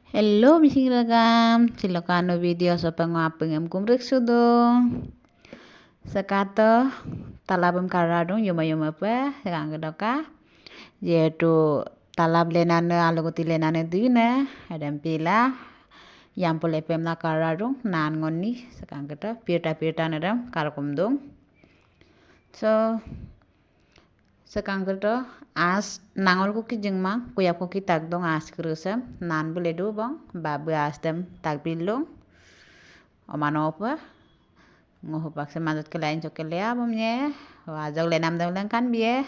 Hello bising ragam, silokano video sa pangapangam kumrik sudong. Sakato talabam karadong yuma pa rangadoka. Yaitu talab lenane aluguti lenane dina adam pila yang pole pemna karadong nan ngoni sakangkata pirta nadam karakumdong. So sakangkata as nangol ko ki jengmang kuyap ko ki tagdong as krusam nan bule do bang babu as dem tagbilong omano pa ngohupak sa manut kelain cokelea bamnya wajak lenam dam kan bie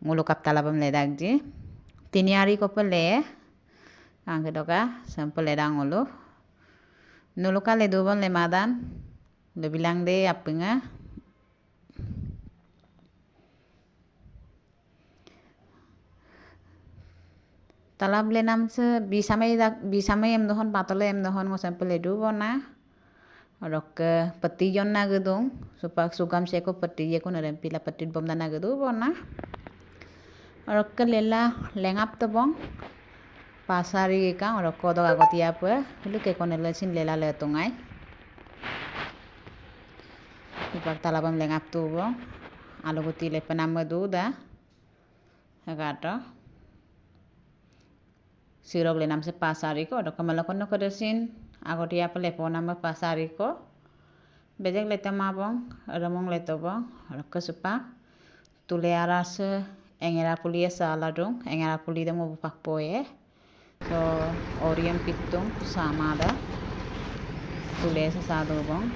ngulukap talabam ledagji tiniari ko pele ang kedoka sampel ledang ngulu nuluka ledo bang lemadan lo bilang de apinga talab lenam se bisa may em dohon patole em dohon ngo sampel ledu bona rok peti jon na gedung supak sugam seko peti ye ko narem pila peti bom na gedu bona rok lela lengap to bong pasari ka rok ko do agotia pe lu ke kon lesin lela le tungai supak talabam lengap tu bong alu guti le penam medu da agato sirog lenam se pasari ko dok malakon no kodesin agotia pele ponam pasari ko bejek letama bong ramong letobong rok supa tule aras engera pulia sala dong engera puli dong bupak poe so oriam pitung samada tule sa sado bong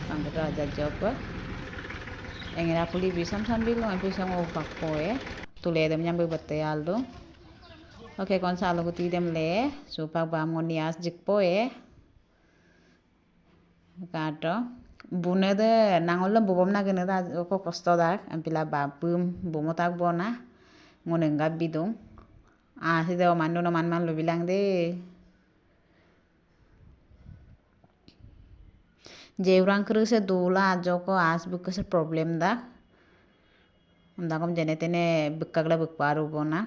angkata aja job engera puli bisam sambil lo bisam bupak poe tule dem nyambe beteal dong. Oke kon salo ko tidem le supak bamonias jikpoe kato bunede nangol bubom na gene da ko kosto dak ampila babum bumotak bona ngone ngab bidung si de manu no man lo bilang de jeurang kruse dula joko as bukas problem da kom jene tene bekagla bekparu bona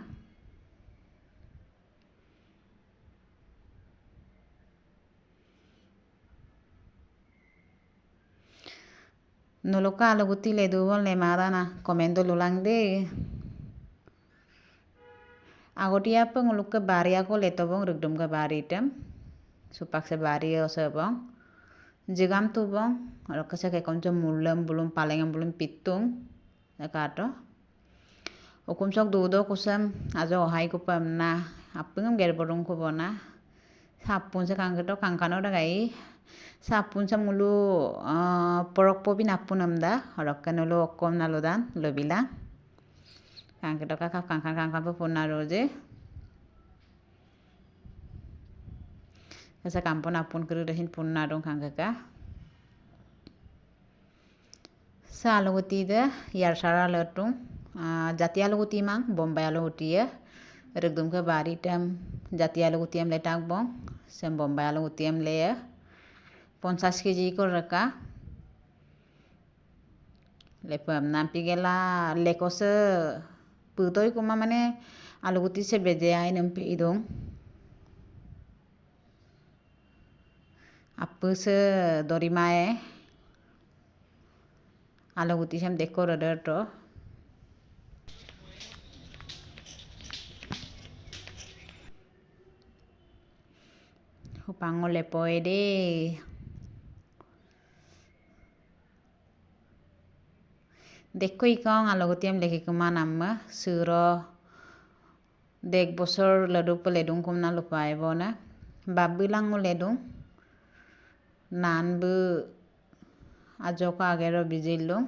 noloka aluguti le dubon le madana komendo lulang de agotia peng uluk ke baria ko leto bong rugdum ke bari tem supak se bari o se bong jigam tu bong rok se ke konco mulam bulum palengam bulum pitung kato hukum sok dudo kusam ajo hai ko pamna apengam ger borong ko bona sapun se kangketo kangkano da gai sapun sa mulu porok po binapun amda rok kanolo kom nalodan lo bilang kangketo kakap kangkan po punna roje kasa kampon apun kru dahin punna dong kangkaka sa aluguti de yar sara letung jati aluguti mang bombay aluguti ya regdum ke bari tem jati aluguti am letak bong sem bombay aluguti am le ya 50 কেজি করে রাখা লেপম নাম্পি গেলা লেকসে পুতই কুমা মানে আলুগুতি সে বেজে আই নাম্পি ইদং আপসে দরিমায়ে আলুগুতি সাম দেখো রডর তো হুপাঙ্গ লেপয় দে দেখো ইকং আলগতিয়াম লেখি কুমা নাম্মা সুর দেখ বছর লেডু লেডুং কুমনা লুপাই বনা বাবু লাঙ্গু লেডুং নানবু আজক আগের বিজিলুং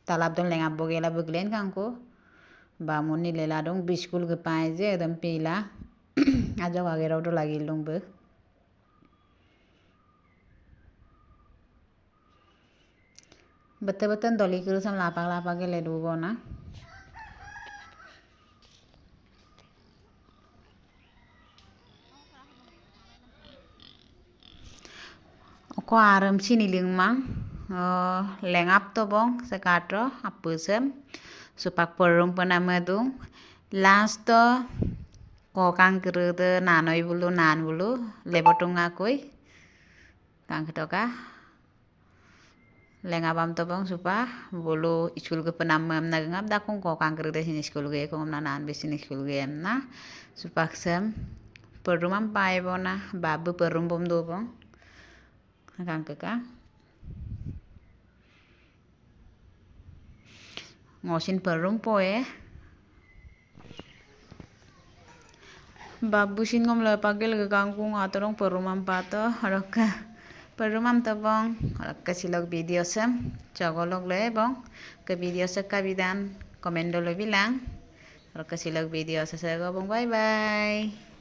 তালাব দং লেঙাব গেলা বগলেন কাংকু বামুনি লেলা দং বিস্কুল গপাই যে একদম পিলা আজক আগের তো লাগিল দং বে betul-betul doli kru sam lapak ke ledu bona ko aram sini lingmang lengap to bong sekato apusem supak porong panamadu last to ko kang kerede nanoi bulu nan bulu lebotung ngakui kang ketoka lenga bam tobong supa bulu iskul ke penamam nagangap dakung ko kang kerede sini skul ge ko nan bisini skul ge na supaksem perumam pai bona babu perum bom do bong kang keka ngosin perum poe babusin ngom le pagel ke kangkung atorong perumam pato roka perumam tabong roka silog video sem cogolog le bong ke video sekabidan komendo lo bilang roka silog video sesego bong bye bye.